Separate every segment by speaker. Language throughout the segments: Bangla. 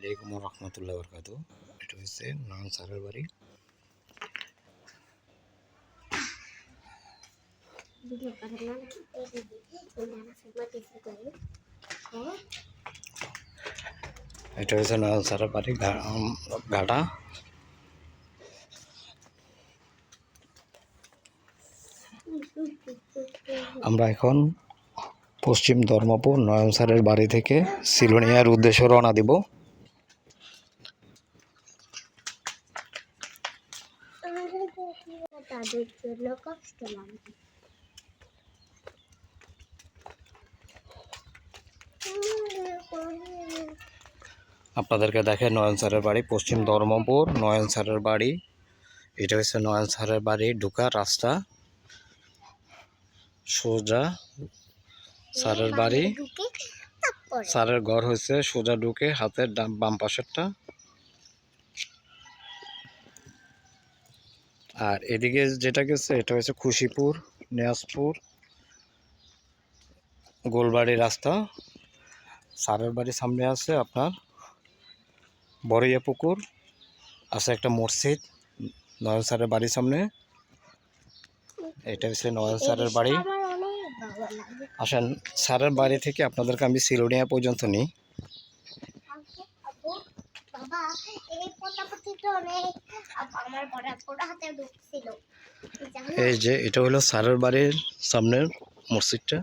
Speaker 1: আলাইকুম রহমতুল্লাহ বরকাতু। এটা হচ্ছে নয়ন স্যারের বাড়ি। এটা হচ্ছে নয়ন স্যারের বাড়ি ঘাটা। আমরা এখন পশ্চিম ধর্মপুর নয়ন স্যারের বাড়ি থেকে সিলোনিয়ার উদ্দেশ্যে রওনা দিব। আপনাদেরকে দেখে নয়ন স্যারের বাড়ি, পশ্চিম ধর্মপুর নয়ন স্যারের বাড়ি। এটা হচ্ছে নয়ন স্যারের বাড়ি ঢোকার রাস্তা। সোজা স্যারের বাড়ি, স্যারের ঘর হচ্ছে সোজা ঢুকে হাতের বাম পাশেরটা। আর এদিকে যেটা গেছে এটা হচ্ছে খুশিপুর, নিয়াজপুর, গোলবাড়ি রাস্তা। স্যারের বাড়ির সামনে আছে আপনার বড়ইয়া পুকুর, আছে একটা মসজিদ নয়ন স্যারের বাড়ির সামনে। এটা হচ্ছে নয়ন স্যারের বাড়ি। আসেন স্যারের বাড়ি থেকে আপনাদেরকে আমি সিলোনিয়া পর্যন্ত নিই। এই যে এটা হলো স্যারের বাড়ির সামনের মসজিদটা,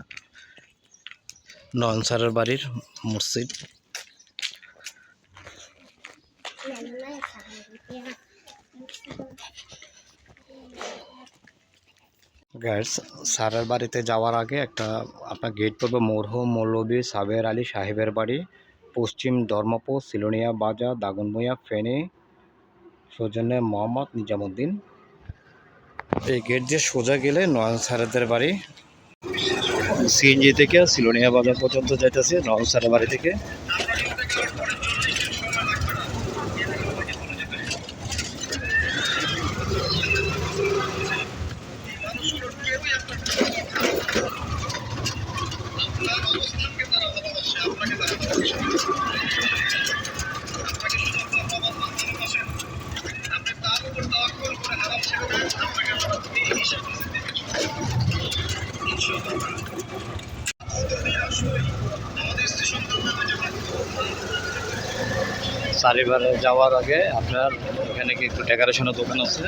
Speaker 1: নয়ন স্যারের বাড়ির মসজিদ। গাইস, স্যারের বাড়িতে যাওয়ার আগে একটা আপনার গেট পড়বে মরহুম মৌলভী সাবের আলী সাহেবের বাড়ি, পশ্চিম ধর্মপুর, সিলোনিয়া বাজার, দাগনভূঞা, ফেনী, সৌজন্যে মোহাম্মদ নিজামুদ্দিন। এই গেট দিয়ে সোজা গেলে নয়ন স্যারেদের বাড়ি। সিএনজি থেকে সিলোনিয়া বাজার পর্যন্ত যাইতেছে নয়ন স্যারের বাড়ি থেকে। চারিবারে যাওয়ার আগে আপনার এখানে কি একটু ডেকোরেশনের দোকান আছে।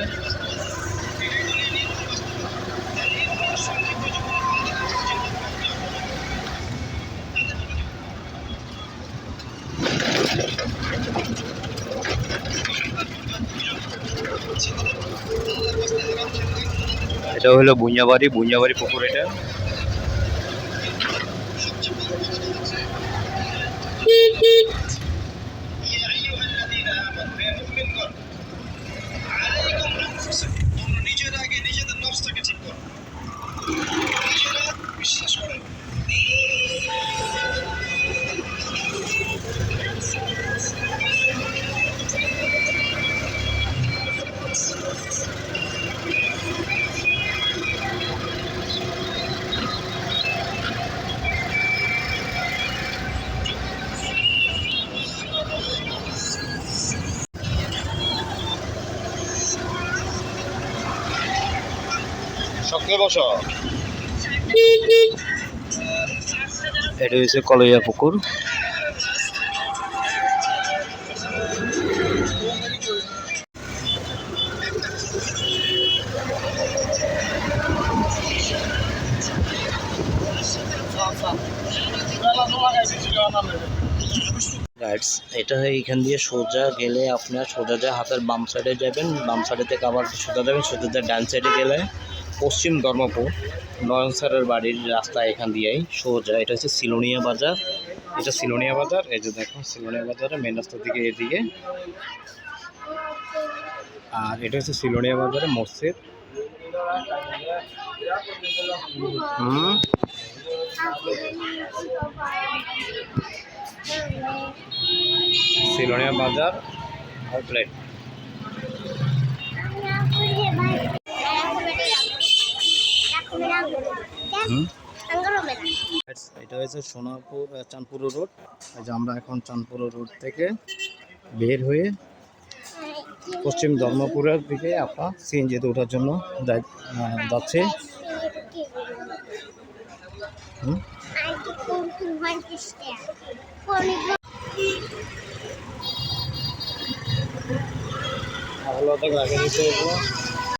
Speaker 1: এটা হলো বুঞ্জাবাড়ি পুকুর। এটা নিজের আগে নিজেদের নফসটাকে ঠিক করো, বিশ্বাস করেন। সকালে বসো। এটা হচ্ছে কলইয়া পুকুর। এটা এইখান দিয়ে সোজা গেলে আপনার সোজা যা হাতের বাম সাইডে যাবেন, বাম সাইডে থেকে আবার সোজা যাবেন, সোজা যা ডান সাইডে গেলে পশ্চিম ধর্মপুর নয়ন স্যারের বাড়ির রাস্তা এখান দিয়েই সোজা। এটা হচ্ছে সিলোনিয়া বাজার। এটা সিলোনিয়া বাজার। এই যে দেখো সিলোনিয়া বাজারের মেন রাস্তার দিকে এদিকে। আর এটা হচ্ছে সিলোনিয়া বাজারের মসজিদ। সিলোনিয়া বাজার আউটলেট। এটা হচ্ছে সোনারপুর চাঁদপুর রোড। এই যে আমরা এখন চাঁদপুর রোড থেকে বের হয়ে পশ্চিম ধর্মপুরের দিকে আপনার সিএনজিতে ওঠার জন্য যাচ্ছে। ভালো গাড়ি নিতে